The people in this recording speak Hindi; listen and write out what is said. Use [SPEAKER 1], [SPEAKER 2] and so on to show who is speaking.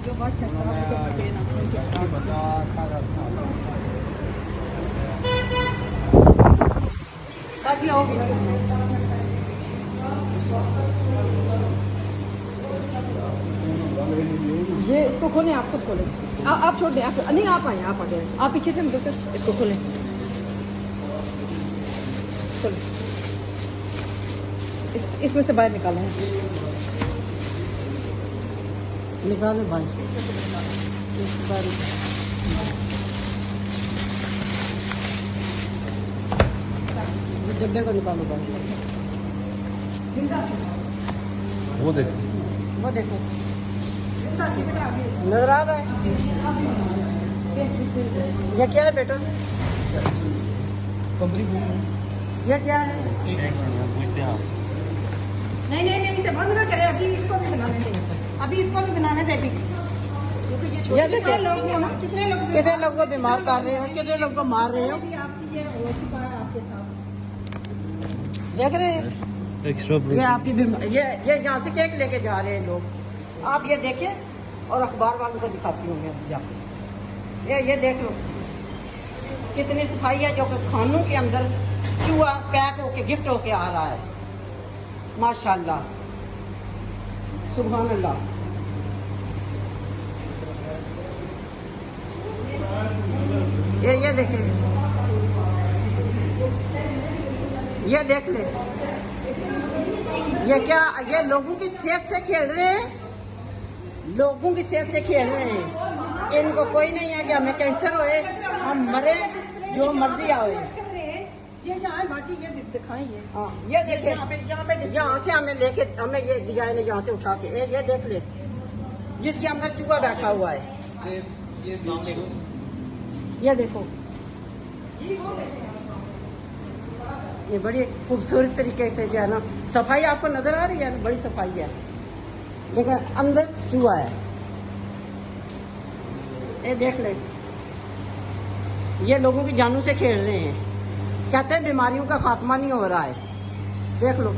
[SPEAKER 1] ये इसको खोलें, आप खुद खोलें। आप छोड़ दें, आप नहीं, आप आए, आप आ जाए, आप पीछे थे मुझसे। इसको खोलें, चलो इसमें से बाहर निकालें, निकालें बाहर, डब्बे को निकालो बाहर।
[SPEAKER 2] वो देखो,
[SPEAKER 1] वो देखो, नजर आ रहा है? ये क्या है बेटा? ये क्या है? नहीं, इसे बंद ना करें, अभी इसको भी बनाने दें, अभी इसको भी बनाने दें। अभी ये कितने लोग कितने लोग को बीमार कर रहे हो, कितने लोग को मार रहे हो, आपकी ये हो चुका है आपके साथ, देख रहे हैं? ये आपकी ये यहाँ से केक लेके जा रहे हैं लोग, आप ये देखें और अखबार वालों को दिखाती हूँ मैं जाके। ये देख लो कितनी सफाई है, जो कि खानों के अंदर चूहा पैक होके गिफ्ट होके आ रहा है। माशाल्लाह, सुभान अल्लाह। ये देखें, ये देख ले, ये क्या, ये लोगों की सेहत से खेल रहे हैं, लोगों की सेहत से खेल रहे हैं। इनको कोई नहीं है कि हमें कैंसर होए, हम मरे, जो मर्जी आए। ये यहाँ बाजी, ये दिखाएं, हाँ ये देखें, यहाँ से हमें लेके, हमें ये डिजाइन है यहाँ से उठा के, ये देख ले, जिसके अंदर चूहा बैठा हुआ है। ये देखो, ये बड़ी खूबसूरत तरीके से जो है ना, सफाई आपको नजर आ रही है ना, बड़ी सफाई है, लेकिन अंदर चूहा है। ये देख ले, ये लोगों की जानों से खेल रहे हैं, कहते हैं बीमारियों का खात्मा नहीं हो रहा है, देख लो।